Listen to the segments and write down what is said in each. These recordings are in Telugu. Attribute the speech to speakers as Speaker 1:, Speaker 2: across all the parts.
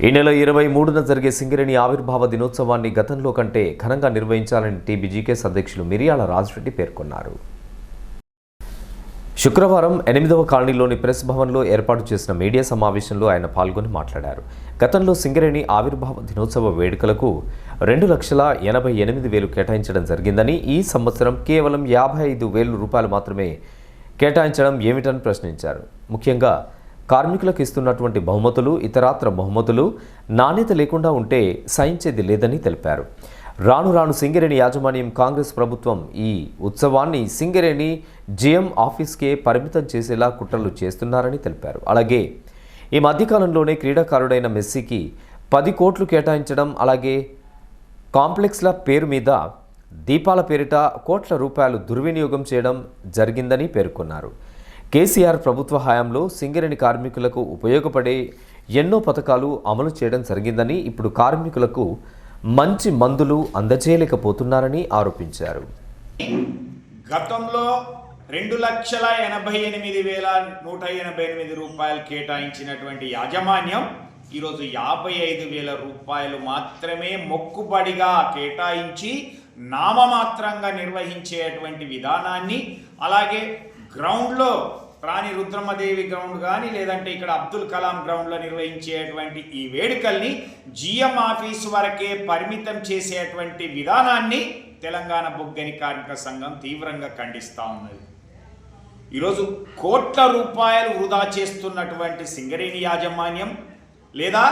Speaker 1: ఈ నెల 23న జరిగే సింగరేణి ఆవిర్భావ దినోత్సవాన్ని గతంలో కంటే ఘనంగా నిర్వహించాలని టీబీజీకేఎస్ అధ్యక్షులు మిరియాల రాజరెడ్డి పేర్కొన్నారు. శుక్రవారం 8వ కాలనీలోని ప్రెస్ భవన్లో ఏర్పాటు చేసిన మీడియా సమావేశంలో ఆయన పాల్గొని మాట్లాడారు. గతంలో సింగరేణి ఆవిర్భావ దినోత్సవ వేడుకలకు 2,88,000 కేటాయించడం జరిగిందని, ఈ సంవత్సరం కేవలం 55,000 రూపాయలు మాత్రమే కేటాయించడం ఏమిటని ప్రశ్నించారు. ముఖ్యంగా కార్మికులకు ఇస్తున్నటువంటి బహుమతులు, ఇతరాత్ర బహుమతులు నాణ్యత లేకుండా ఉంటే సహించేది లేదని తెలిపారు. రాను రాను సింగరేణి యాజమాన్యం, కాంగ్రెస్ ప్రభుత్వం ఈ ఉత్సవాన్ని సింగరేణి జిఎం ఆఫీస్కే పరిమితం చేసేలా కుట్రలు చేస్తున్నారని తెలిపారు. అలాగే ఈ మధ్యకాలంలోనే క్రీడాకారుడైన మెస్సీకి 10 కోట్లు కేటాయించడం, అలాగే కాంప్లెక్స్ల పేరు మీద దీపాల పేరిట కోట్ల రూపాయలు దుర్వినియోగం చేయడం జరిగిందని పేర్కొన్నారు. కేసీఆర్ ప్రభుత్వ హయాంలో సింగరేణి కార్మికులకు ఉపయోగపడే ఎన్నో పథకాలు అమలు చేయడం జరిగిందని, ఇప్పుడు కార్మికులకు మంచి మందులు అందజేయలేకపోతున్నారని ఆరోపించారు.
Speaker 2: గతంలో 2,88,188 రూపాయలు కేటాయించినటువంటి యాజమాన్యం ఈరోజు 55,000 రూపాయలు మాత్రమే మొక్కుబడిగా కేటాయించి నామమాత్రంగా నిర్వహించేటువంటి విధానాన్ని, అలాగే గ్రౌండ్లో రాణి రుద్రమదేవి గ్రౌండ్ కానీ, లేదంటే ఇక్కడ అబ్దుల్ కలాం గ్రౌండ్లో నిర్వహించేటువంటి ఈ వేడుకల్ని జిఎం ఆఫీస్ వరకే పరిమితం చేసేటువంటి విధానాన్ని తెలంగాణ బొగ్గని కార్మిక సంఘం తీవ్రంగా ఖండిస్తూ ఉన్నది. ఈరోజు కోట్ల రూపాయలు వృధా చేస్తున్నటువంటి సింగరేణి యాజమాన్యం, లేదా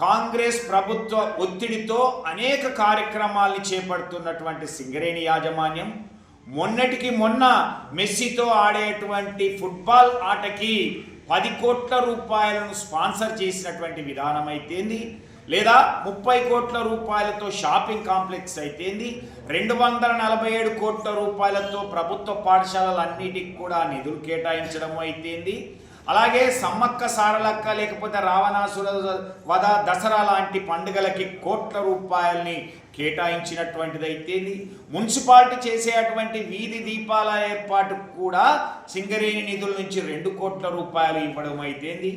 Speaker 2: కాంగ్రెస్ ప్రభుత్వ ఒత్తిడితో అనేక కార్యక్రమాల్ని చేపడుతున్నటువంటి సింగరేణి యాజమాన్యం, మొన్నటికి మొన్న మెస్సీతో ఆడేటువంటి ఫుట్బాల్ ఆటకి 10 కోట్ల రూపాయలను స్పాన్సర్ చేసినటువంటి విధానం అయితేంది, లేదా 30 కోట్ల రూపాయలతో షాపింగ్ కాంప్లెక్స్ అయితేంది, 247 కోట్ల రూపాయలతో ప్రభుత్వ పాఠశాలలన్నిటికి కూడా నిధులు కేటాయించడం అయితేంది, అలాగే సమ్మక్క సారలక్క లేకపోతే రావణాసుర వధ, దసరా లాంటి పండుగలకి కోట్ల రూపాయల్ని కేటాయించినటువంటిది అయితేంది, మున్సిపాలిటీ చేసేటువంటి వీధి దీపాల ఏర్పాటు కూడా సింగరేణి నిధుల నుంచి 2 కోట్ల రూపాయలు ఇవ్వడం అయితేంది,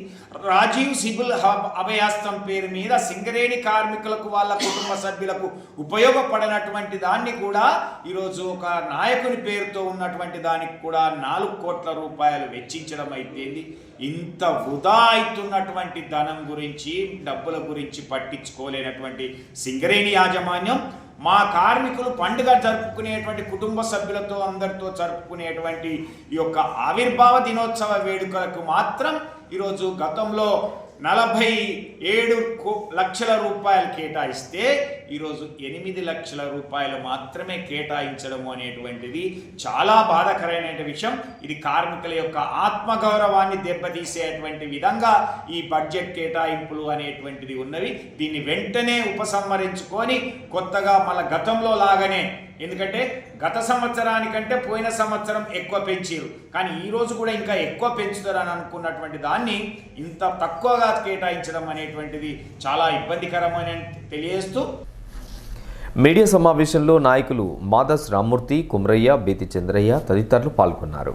Speaker 2: రాజీవ్ సిబిల్ అభయాస్తం పేరు మీద సింగరేణి కార్మికులకు, వాళ్ళ కుటుంబ సభ్యులకు ఉపయోగపడినటువంటి దాన్ని కూడా ఈరోజు ఒక నాయకుని పేరుతో ఉన్నటువంటి దానికి కూడా 4 కోట్ల రూపాయలు వెచ్చించడం అయితేంది. ఇంత వృధా అవుతున్నటువంటి ధనం గురించి, డబ్బుల గురించి పట్టించుకోలేనటువంటి సింగరేణి యాజమాన్యం మా కార్మికులు పండుగ జరుపుకునేటువంటి కుటుంబ సభ్యులతో అందరితో జరుపుకునేటువంటి ఈ యొక్క ఆవిర్భావ దినోత్సవ వేడుకలకు మాత్రం ఈరోజు గతంలో 47 లక్షల రూపాయలు కేటాయిస్తే ఈరోజు 8 లక్షల రూపాయలు మాత్రమే కేటాయించడము అనేటువంటిది చాలా బాధాకరమైన విషయం. ఇది కార్మికుల యొక్క ఆత్మగౌరవాన్ని దెబ్బతీసేటువంటి విధంగా ఈ బడ్జెట్ కేటాయింపులు అనేటువంటిది ఉన్నవి. దీన్ని వెంటనే ఉపసంహరించుకొని కొత్తగా మళ్ళీ గతంలో లాగానే, ఎందుకంటే గత సంవత్సరానికంటే పోయిన సంవత్సరం ఎక్కువ పెంచారు, కానీ ఈరోజు కూడా ఇంకా ఎక్కువ పెంచుతారని అనుకున్నటువంటి దాన్ని ఇంత తక్కువగా కేటాయించడం అనేటువంటిది చాలా ఇబ్బందికరమని తెలియజేస్తూ
Speaker 1: మీడియా సమావేశంలో నాయకులు మాదస్ రామ్మూర్తి, కుమ్రయ్య, బేతి చంద్రయ్య తదితరులు పాల్గొన్నారు.